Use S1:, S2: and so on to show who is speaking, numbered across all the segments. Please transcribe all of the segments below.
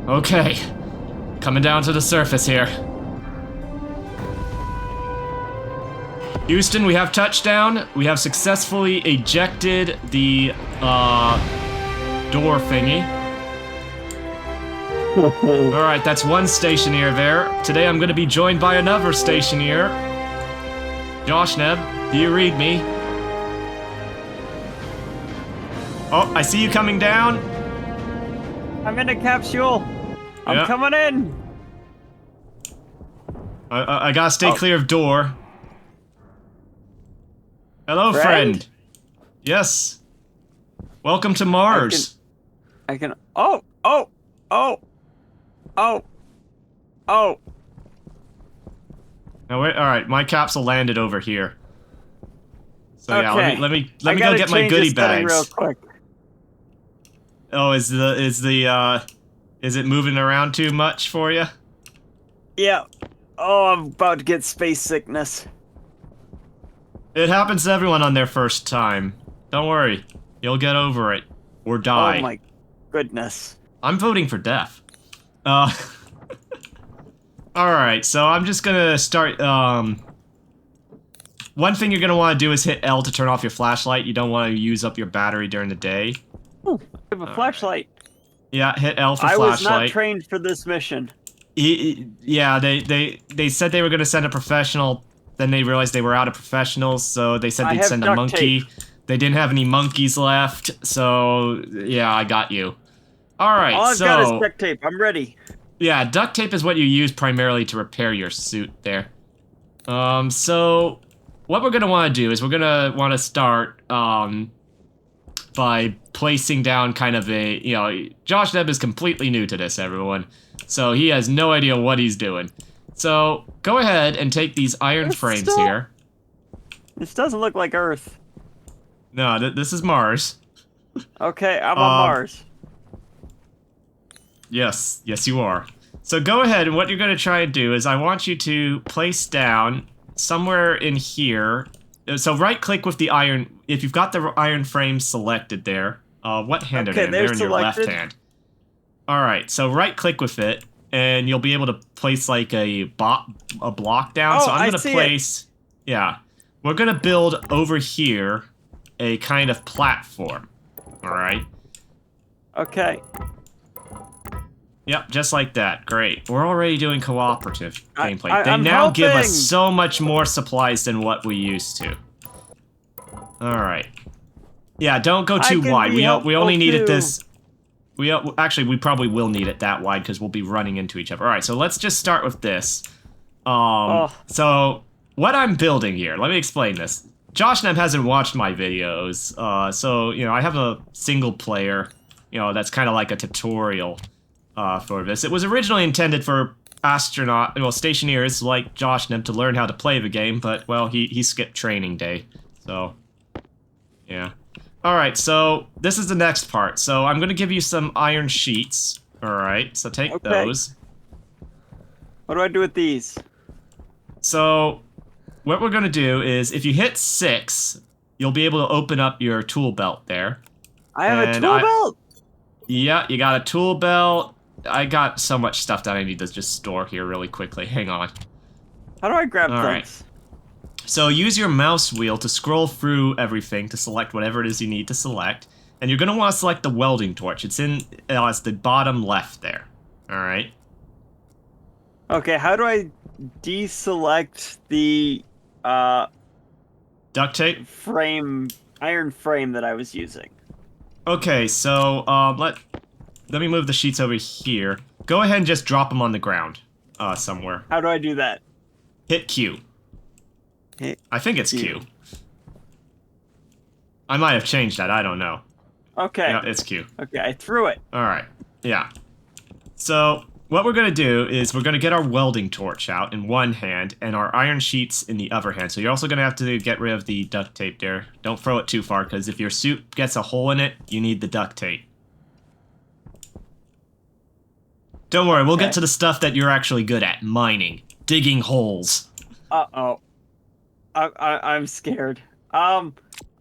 S1: Okay. Coming down to the surface here. Houston, we have touchdown. We have successfully ejected the door thingy. Alright, that's one stationeer there. Today I'm going to be joined by another stationeer. JoshNebb, do you read me? Oh, I see you coming down.
S2: I'm in a capsule. I'm coming in.
S1: I gotta stay clear of door. Hello, friend. Yes. Welcome to Mars.
S2: I can. Oh.
S1: Now wait. All right, my capsule landed over here. So yeah, let me go get my goodie bags.
S2: Real quick.
S1: Oh, is it moving around too much for you?
S2: Yeah. Oh, I'm about to get space sickness.
S1: It happens to everyone on their first time. Don't worry, you'll get over it or die.
S2: Oh my goodness.
S1: I'm voting for death. All right, so I'm just gonna start. One thing you're gonna want to do is hit L to turn off your flashlight. You don't want to use up your battery during the day.
S2: Ooh, I have a flashlight.
S1: Yeah, hit L for
S2: flashlight. I was not
S1: flashlight.
S2: trained for this mission.
S1: Yeah, they said they were gonna send a professional. Then they realized they were out of professionals, so they said they'd send a monkey.
S2: Tape.
S1: They didn't have any monkeys left, so yeah, I got you. All right,
S2: all I've got is duct tape. I'm ready.
S1: Yeah, duct tape is what you use primarily to repair your suit there. So what we're gonna want to do is we're gonna want to start by placing down kind of a, JoshNebb is completely new to this, everyone. So he has no idea what he's doing. So go ahead and take these iron frames here.
S2: This doesn't look like Earth.
S1: No, this is Mars.
S2: Okay, I'm on Mars.
S1: Yes, you are. So go ahead, and what you're going to try and do is I want you to place down somewhere in here. So right-click with the iron. If you've got the iron frame selected there, what hand are they in? They're in your left hand. All right, so right-click with it, and you'll be able to place like a block down.
S2: Oh,
S1: so I'm going to place.
S2: It.
S1: Yeah, we're going to build over here a kind of platform. All right.
S2: Okay.
S1: Yep, just like that. Great. We're already doing cooperative gameplay. They
S2: I'm
S1: now give
S2: helping.
S1: us so much more supplies than what we used to. Alright. Yeah, don't go too wide. We only needed this. Actually, we probably will need it that wide because we'll be running into each other. Alright, so let's just start with this. So, what I'm building here, let me explain this. JoshNebb hasn't watched my videos, so, I have a single player, that's kind of like a tutorial. For this. It was originally intended for stationeers like JoshNebb to learn how to play the game, but, well, he skipped training day, so, yeah. Alright, so, this is the next part. So, I'm gonna give you some iron sheets, alright, so take those.
S2: What do I do with these?
S1: So, what we're gonna do is, if you hit 6, you'll be able to open up your tool belt there.
S2: I have a tool belt?
S1: Yeah, you got a tool belt. I got so much stuff that I need to just store here really quickly. Hang on.
S2: How do I grab things?
S1: Right. So use your mouse wheel to scroll through everything to select whatever it is you need to select. And you're going to want to select the welding torch. It's in it's the bottom left there. Alright.
S2: Okay, how do I deselect the
S1: duct tape?
S2: Iron frame that I was using?
S1: Okay, so let me move the sheets over here. Go ahead and just drop them on the ground, somewhere.
S2: How do I do that?
S1: Hit Q. I think it's Q.
S2: Q.
S1: I might have changed that, I don't know.
S2: Okay.
S1: Yeah, it's Q.
S2: Okay, I threw it.
S1: Alright, yeah. So, what we're gonna do is we're gonna get our welding torch out in one hand and our iron sheets in the other hand. So you're also gonna have to get rid of the duct tape there. Don't throw it too far, because if your suit gets a hole in it, you need the duct tape. Don't worry, we'll get to the stuff that you're actually good at. Mining. Digging holes.
S2: Uh-oh. I'm scared.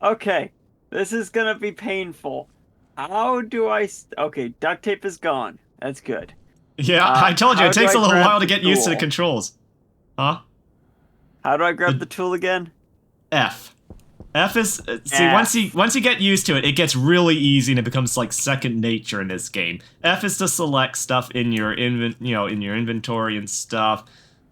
S2: Okay. This is gonna be painful. How do I... Okay, duct tape is gone. That's good.
S1: Yeah, I told you, it takes a little while to get
S2: tool?
S1: used to the controls. Huh?
S2: How do I grab the tool again?
S1: F. F is see
S2: F.
S1: once you get used to it, it gets really easy and it becomes like second nature in this game. F is to select stuff in your in your inventory and stuff.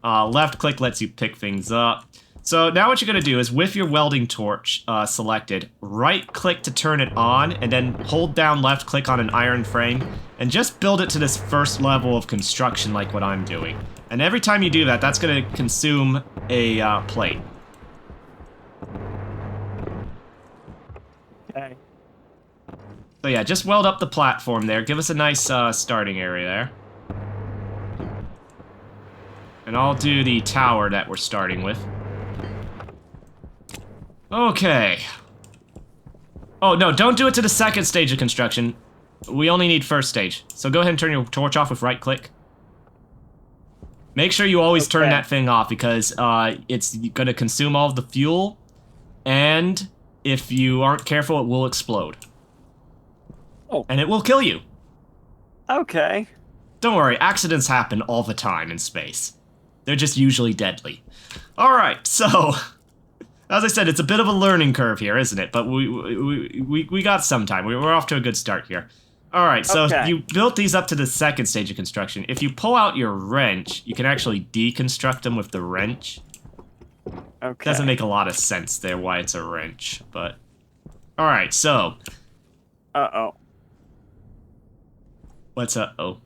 S1: Left click lets you pick things up. So now what you're gonna do is with your welding torch selected, right click to turn it on, and then hold down left click on an iron frame, and just build it to this first level of construction like what I'm doing. And every time you do that, that's gonna consume a plate.
S2: Okay.
S1: So yeah, just weld up the platform there. Give us a nice starting area there. And I'll do the tower that we're starting with. Okay. Oh, no, don't do it to the second stage of construction. We only need first stage. So go ahead and turn your torch off with right click. Make sure you always turn that thing off because it's going to consume all of the fuel. And if you aren't careful, it will explode.
S2: Oh.
S1: And it will kill you.
S2: Okay.
S1: Don't worry, accidents happen all the time in space. They're just usually deadly. Alright, so... As I said, it's a bit of a learning curve here, isn't it? But we got some time. We're off to a good start here. Alright, so you built these up to the second stage of construction. If you pull out your wrench, you can actually deconstruct them with the wrench.
S2: Okay.
S1: Doesn't make a lot of sense there why it's a wrench, but... Alright, so...
S2: Uh-oh.
S1: What's uh-oh?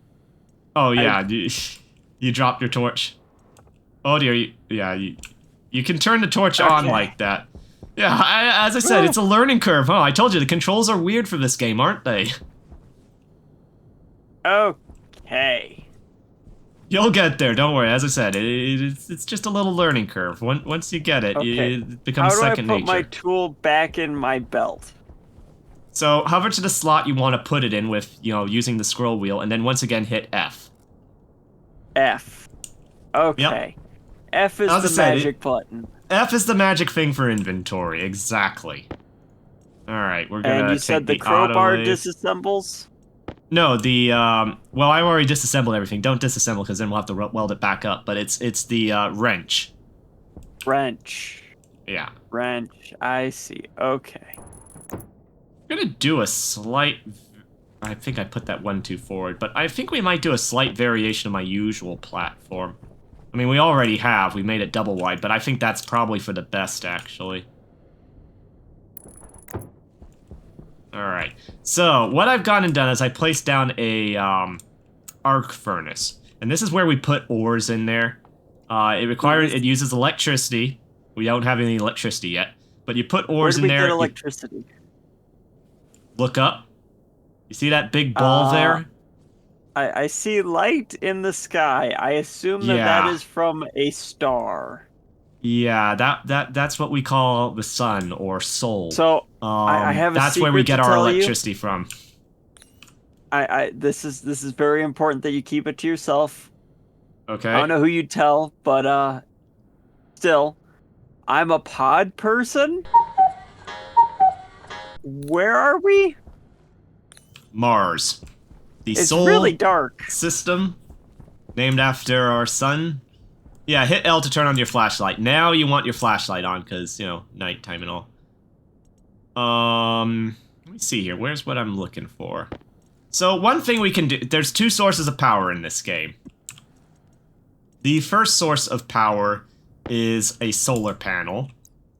S1: Oh, yeah, you dropped your torch. Oh, dear, you can turn the torch on like that. Yeah, as I said, it's a learning curve, huh? I told you, the controls are weird for this game, aren't they?
S2: Okay.
S1: You'll get there, don't worry. As I said, it's just a little learning curve. Once you get it, it becomes second nature.
S2: How do I put my tool back in my belt?
S1: So, hover to the slot you want to put it in with, using the scroll wheel, and then once again hit F.
S2: F. Okay.
S1: Yep.
S2: F is the magic button.
S1: F is the magic thing for inventory, exactly. Alright, we're gonna take the
S2: And you said the crowbar disassembles?
S1: No, well, I already disassembled everything. Don't disassemble, because then we'll have to weld it back up, but it's the, wrench.
S2: Wrench.
S1: Yeah.
S2: Wrench, I see. Okay.
S1: We're gonna do a slight... I think I put that one too forward, but I think we might do a slight variation of my usual platform. I mean, we already have. We made it double wide, but I think that's probably for the best, actually. Alright. So, what I've gone and done is I placed down a arc furnace. And this is where we put ores in there. It uses electricity. We don't have any electricity yet. But you put ores in there.
S2: Where do we get electricity?
S1: Look up. You see that big ball there?
S2: I see light in the sky. I assume that is from a star.
S1: Yeah, that's what we call the sun or soul.
S2: So I have a
S1: that's where we get our electricity from.
S2: This is very important that you keep it to yourself.
S1: Okay.
S2: I don't know who you'd tell, but still, I'm a pod person. Where are we?
S1: Mars.
S2: It's really dark.
S1: System, named after our sun. Yeah, hit L to turn on your flashlight. Now you want your flashlight on, because, nighttime and all. Let me see here. Where's what I'm looking for? So, one thing we can do... There's two sources of power in this game. The first source of power is a solar panel.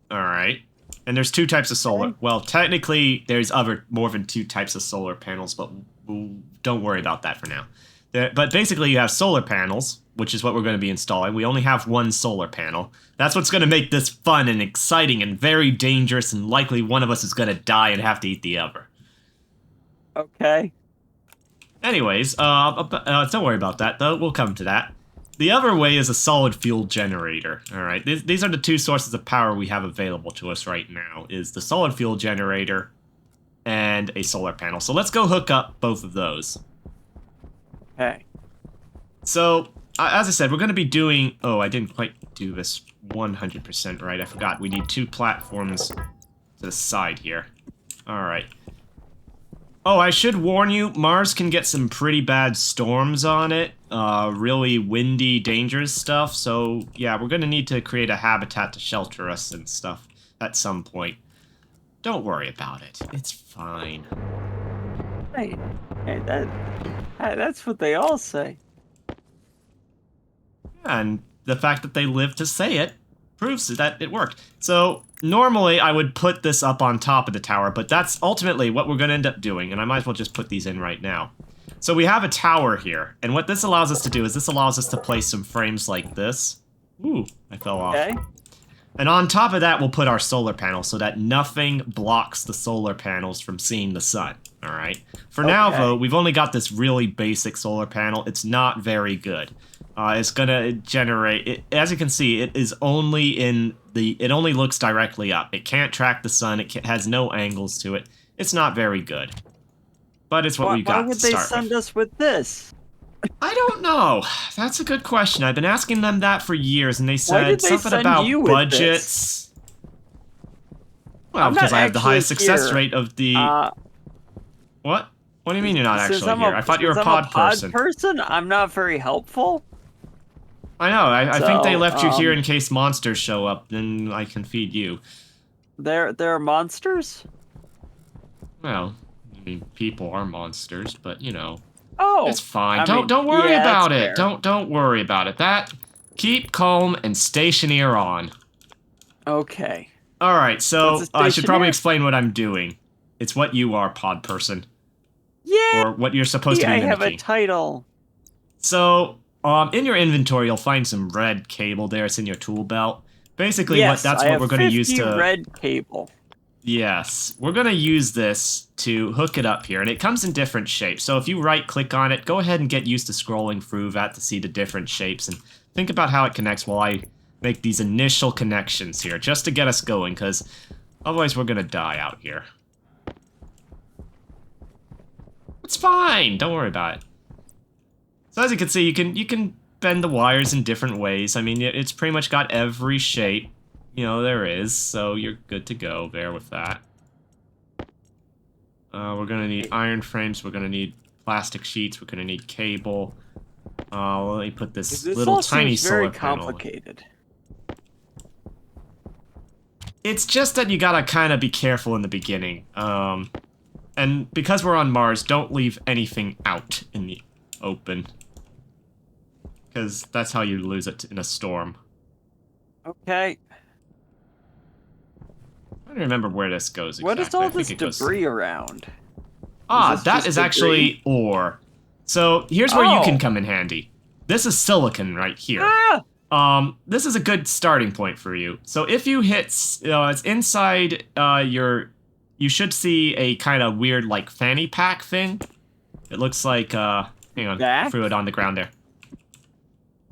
S1: Alright. And there's two types of solar... Well, technically, there's more than two types of solar panels, but don't worry about that for now. But basically, you have solar panels, which is what we're going to be installing. We only have one solar panel. That's what's going to make this fun and exciting and very dangerous, and likely one of us is going to die and have to eat the other.
S2: Okay.
S1: Anyways, don't worry about that, though. We'll come to that. The other way is a solid fuel generator. Alright, these are the two sources of power we have available to us right now, is the solid fuel generator and a solar panel. So let's go hook up both of those.
S2: Okay.
S1: So, as I said, we're going to be doing... Oh, I didn't quite do this 100% right. I forgot. We need two platforms to the side here. Alright. Oh, I should warn you, Mars can get some pretty bad storms on it. Really windy, dangerous stuff. So, yeah, we're gonna need to create a habitat to shelter us and stuff at some point. Don't worry about it. It's fine.
S2: Hey, that's what they all say.
S1: And the fact that they live to say it proves that it worked. So, normally I would put this up on top of the tower, but that's ultimately what we're going to end up doing, and I might as well just put these in right now. So we have a tower here, and what this allows us to do is this allows us to place some frames like this. Ooh, I fell off.
S2: Okay.
S1: And on top of that, we'll put our solar panels so that nothing blocks the solar panels from seeing the sun, alright? For now, though, we've only got this really basic solar panel. It's not very good. It's gonna generate, as you can see, it is only it only looks directly up. It can't track the sun, it has no angles to it. It's not very good. But it's what we got to start with.
S2: Why would they send us with this?
S1: I don't know. That's a good question. I've been asking them that for years, and they said something about budgets. Well, because I have the highest success rate of the... What? What do you mean you're not actually here? I thought you were a pod person.
S2: I'm not very helpful.
S1: I know. I think they left you here in case monsters show up, then I can feed you.
S2: There are monsters?
S1: Well, I mean, people are monsters, but you know.
S2: Oh,
S1: it's fine. Don't worry about it. Don't worry about it. Keep calm and stationeer on.
S2: Okay.
S1: All right. So I should probably explain what I'm doing. It's what you are, pod person.
S2: Yeah.
S1: Or what you're supposed to be mimicking.
S2: I have a title.
S1: So in your inventory, you'll find some red cable there. It's in your tool belt. Basically, that's what we're going to use to
S2: red cable.
S1: Yes, we're going to use this to hook it up here, and it comes in different shapes. So if you right-click on it, go ahead and get used to scrolling through that to see the different shapes, and think about how it connects while I make these initial connections here, just to get us going, because otherwise we're going to die out here. It's fine, don't worry about it. So as you can see, you can bend the wires in different ways. I mean, it's pretty much got every shape. You know, there is, so you're good to go there with that. We're gonna need iron frames, we're gonna need plastic sheets, we're gonna need cable. Let me put this little tiny solar panel.
S2: Very complicated.
S1: It's just that you gotta kind of be careful in the beginning. And because we're on Mars, don't leave anything out in the open. Because that's how you lose it in a storm.
S2: Okay.
S1: I don't remember where this goes exactly.
S2: What is all this debris around?
S1: That is actually ore. So here's where you can come in handy. This is silicon right here. This is a good starting point for you. So if you hit, it's inside you should see a kind of weird like fanny pack thing. It looks like, hang on, I threw it on the ground there.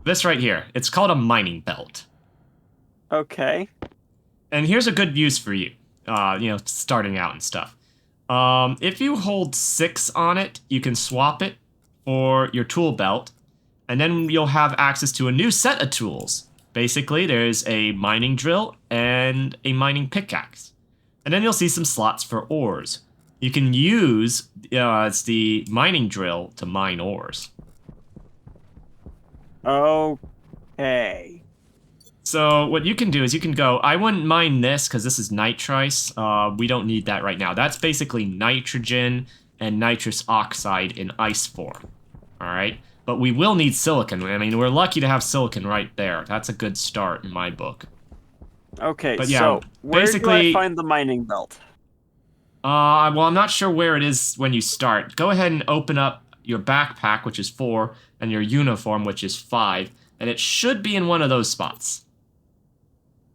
S1: This right here, it's called a mining belt.
S2: Okay.
S1: And here's a good use for you, you know, starting out and stuff. If you hold 6 on it, you can swap it for your tool belt, and then you'll have access to a new set of tools. Basically, there's a mining drill and a mining pickaxe. And then you'll see some slots for ores. You can use the mining drill to mine ores.
S2: Okay.
S1: So what you can do is you can go, I wouldn't mine this because this is nitrice. We don't need that right now. That's basically nitrogen and nitrous oxide in ice form. All right? But we will need silicon. I mean, we're lucky to have silicon right there. That's a good start in my book.
S2: Okay,
S1: but yeah,
S2: so where do I find the mining belt?
S1: Well, I'm not sure where it is when you start. Go ahead and open up your backpack, which is 4, and your uniform, which is 5, and it should be in one of those spots.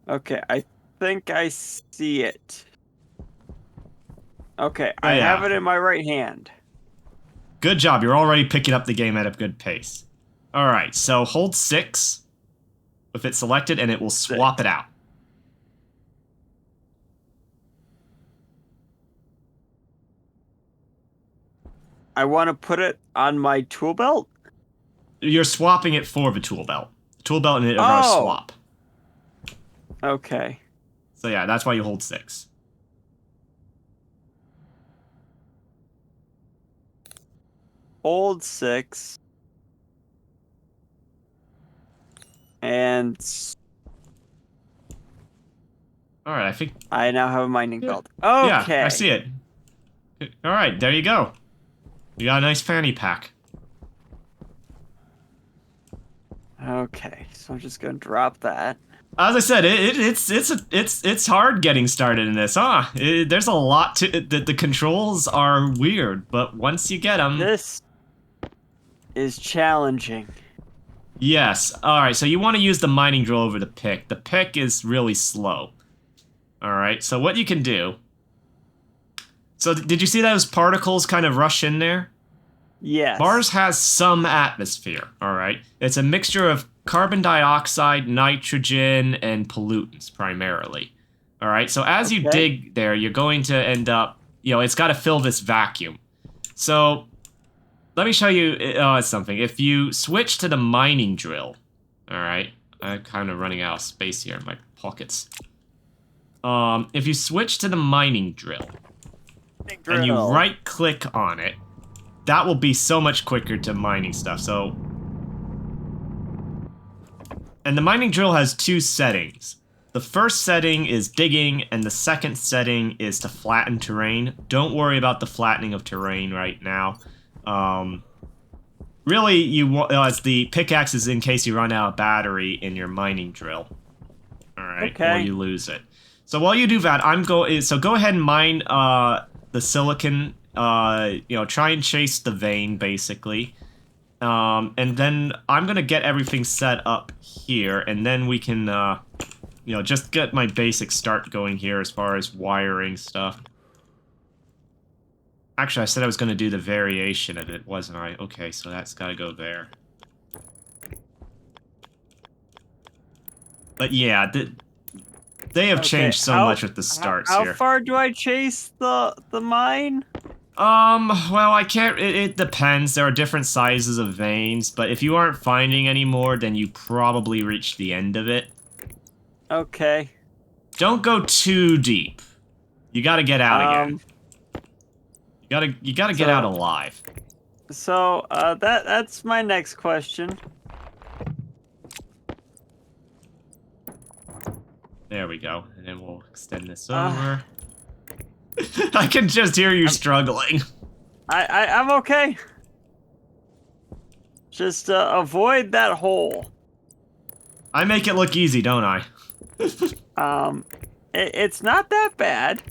S2: Okay, I think I see it. Okay, I have it in my right hand.
S1: Good job, you're already picking up the game at a good pace. Alright, so hold 6 with it selected, and it will swap it out.
S2: I want to put it on my tool belt?
S1: You're swapping it for the tool belt. The tool belt and it are swap.
S2: Okay.
S1: So yeah, that's why you hold 6.
S2: old 6. And
S1: All right, I think.
S2: I now have a mining belt.
S1: Yeah,
S2: Okay.
S1: I see it. All right, there you go. You got a nice fanny pack.
S2: Okay, so I'm just gonna drop that.
S1: As I said, it's hard getting started in this, huh? There's a lot to it. The controls are weird, but once you get them,
S2: This is challenging.
S1: yes. All right, so you want to use the mining drill over the pick. The pick is really slow. All right, so what you can do. So did you see those particles kind of rush in there?
S2: Yes.
S1: Mars has some atmosphere, all right? It's a mixture of carbon dioxide, nitrogen, and pollutants primarily. All right, so as you dig there, you're going to end up, it's got to fill this vacuum. So let me show you something. If you switch to the mining drill, all right, I'm kind of running out of space here in my pockets. If you switch to the mining drill, and you right-click on it, that will be so much quicker to mining stuff. So, and the mining drill has 2 settings. The first setting is digging, and the second setting is to flatten terrain. Don't worry about the flattening of terrain right now. Really, you want as the pickaxe is in case you run out of battery in your mining drill. All right, or you lose it. So while you do that, go ahead and mine the silicon. Try and chase the vein, basically. And then I'm gonna get everything set up here, and then we can, just get my basic start going here as far as wiring stuff. Actually, I said I was gonna do the variation of it, wasn't I? Okay, so that's gotta go there. But yeah, they have changed so much with the starts here.
S2: How far do I chase the mine?
S1: Well, I can't, it depends. There are different sizes of veins, but if you aren't finding any more, then you probably reached the end of it.
S2: Okay.
S1: Don't go too deep. You gotta get out again. You gotta get out alive.
S2: So, that's my next question.
S1: There we go, and then we'll extend this over. I can just hear you struggling.
S2: I'm okay. Just avoid that hole.
S1: I make it look easy, don't I?
S2: It's not that bad.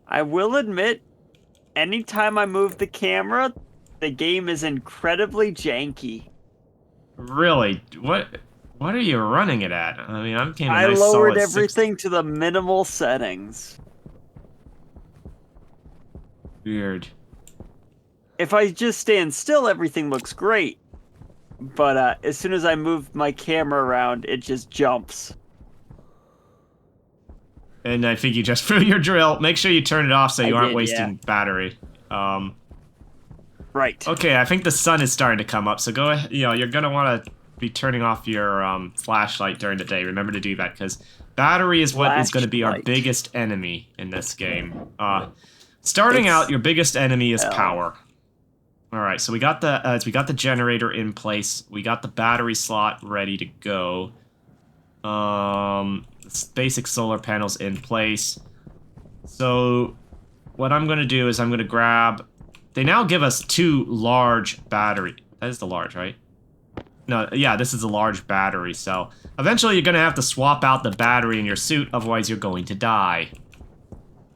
S2: I will admit, anytime I move the camera, the game is incredibly janky.
S1: Really? What are you running it at? I mean, I'm kind of
S2: I lowered everything to the minimal settings.
S1: Weird.
S2: If I just stand still, everything looks great. But as soon as I move my camera around, it just jumps.
S1: And I think you just threw your drill. Make sure you turn it off so you aren't wasting battery.
S2: Right.
S1: Okay, I think the sun is starting to come up, so go ahead. You're gonna want to be turning off your flashlight during the day. Remember to do that, because battery is what is going to be our biggest enemy in this game. Starting out, your biggest enemy is power. All right, so we got the generator in place. We got the battery slot ready to go. Basic solar panels in place. So what I'm going to do is I'm going to grab... They now give us 2 large battery... That is the large, right? No, yeah, this is a large battery cell. Eventually, you're going to have to swap out the battery in your suit, otherwise you're going to die.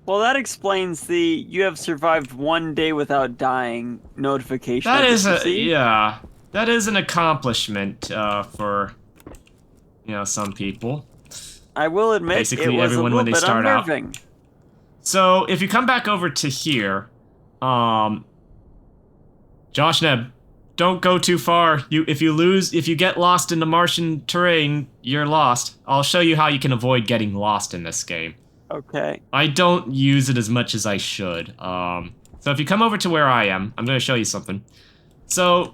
S2: Well, that explains the "you have survived 1 day without dying" notification.
S1: That is that is an accomplishment for some people.
S2: I will admit,
S1: basically
S2: it was
S1: everyone
S2: a
S1: when they
S2: bit
S1: start
S2: unnerving.
S1: out. So if you come back over to here, JoshNebb, don't go too far. If you get lost in the Martian terrain, you're lost. I'll show you how you can avoid getting lost in this game.
S2: Okay.
S1: I don't use it as much as I should. So if you come over to where I am, I'm going to show you something. So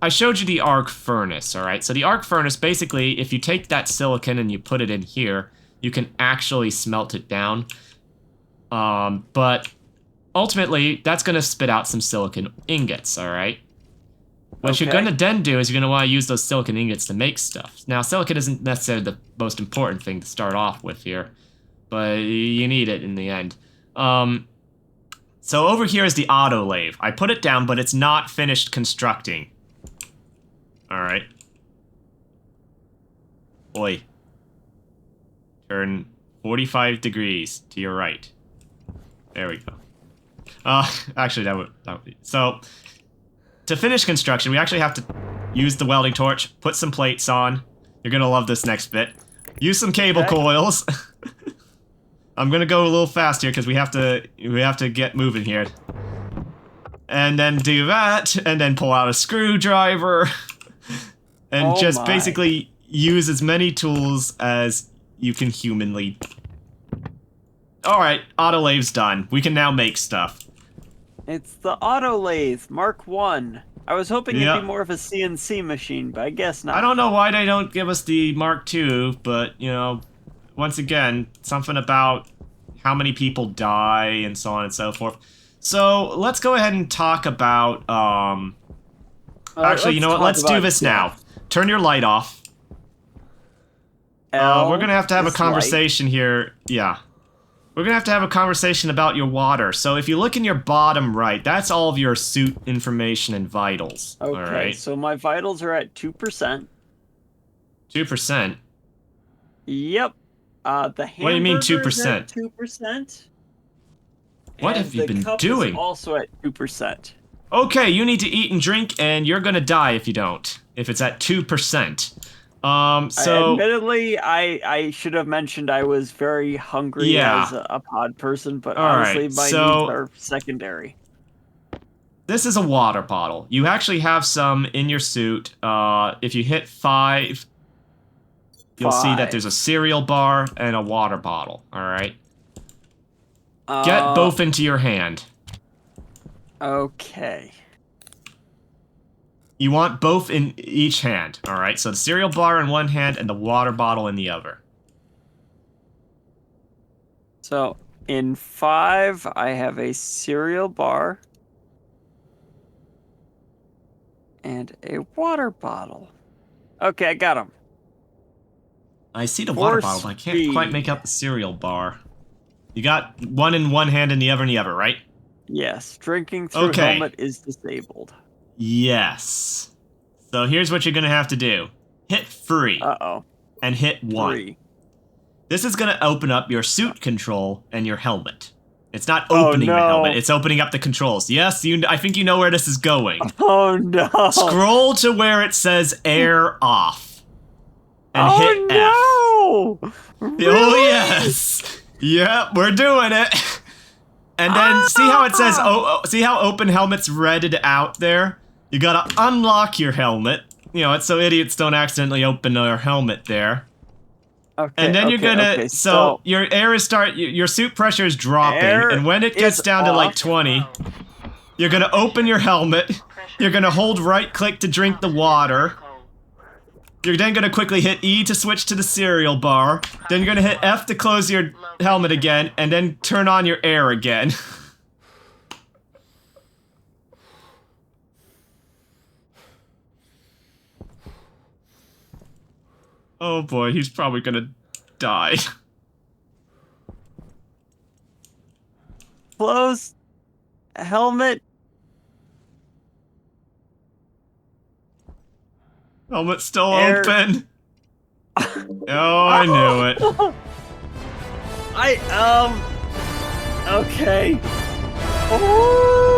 S1: I showed you the arc furnace, all right? So the arc furnace, basically, if you take that silicon and you put it in here, you can actually smelt it down. But ultimately, that's going to spit out some silicon ingots, all right? What you're going to then do is you're going to want to use those silicon ingots to make stuff. Now, silicon isn't necessarily the most important thing to start off with here, but you need it in the end. So over here is the autolathe. I put it down, but it's not finished constructing. Alright. Oi. Turn 45 degrees to your right. There we go. Actually, that would be... So, to finish construction, we actually have to use the welding torch, put some plates on. You're gonna love this next bit. Use some cable coils. I'm gonna go a little fast here because we have to get moving here. And then do that, and then pull out a screwdriver. And just basically use as many tools as you can humanly. Alright, autolathe's done. We can now make stuff.
S2: It's the autolathe, Mark 1. I was hoping it'd be more of a CNC machine, but I guess not.
S1: I don't know why they don't give us the Mark II, but, you know, once again, something about how many people die and so on and so forth. So, let's go ahead and talk about, actually, you know what, let's do this now. Turn your light off. We're gonna have to have a conversation here. Yeah. We're gonna have to have a conversation about your water. So if you look in your bottom right, that's all of your suit information and vitals.
S2: Okay,
S1: all right?
S2: So my vitals are at 2%.
S1: 2%?
S2: Yep. The
S1: What do you mean 2%?
S2: 2%.
S1: What have you been doing?
S2: Is also at 2%.
S1: Okay, you need to eat and drink, and you're gonna die if you don't. If it's at 2%. So...
S2: Admittedly, I should have mentioned I was very hungry as a pod person, but honestly, my needs are secondary.
S1: This is a water bottle. You actually have some in your suit. If you hit 5, you'll see that there's a cereal bar and a water bottle, alright? Get both into your hand.
S2: Okay.
S1: You want both in each hand, alright? So the cereal bar in one hand and the water bottle in the other.
S2: So, in 5, I have a cereal bar and a water bottle. Okay, I got them.
S1: I see the water bottle, but I can't quite make out the cereal bar. You got one in one hand and the other in the other, right?
S2: Yes, drinking through helmet is disabled.
S1: Yes. So here's what you're going to have to do. Hit 3.
S2: Uh-oh.
S1: And hit 1.
S2: 3.
S1: This is going to open up your suit control and your helmet. It's not opening the helmet, it's opening up the controls. Yes, I think you know where this is going.
S2: Oh no.
S1: Scroll to where it says air off. And hit F.
S2: Really?
S1: Oh yes. Yep, we're doing it. And then see how it says, see how open helmet's redded out there? You gotta unlock your helmet. You know, it's so idiots don't accidentally open their helmet there.
S2: Okay,
S1: and then you're gonna, so your air is your suit pressure is dropping, and when it gets down to like 20, you're gonna open your helmet, you're gonna hold right click to drink the water, you're then gonna quickly hit E to switch to the cereal bar, then you're gonna hit F to close your helmet again, and then turn on your air again. Oh boy, he's probably gonna die.
S2: Close helmet.
S1: Helmet's still open. Oh, I knew it.
S2: Okay. Oh.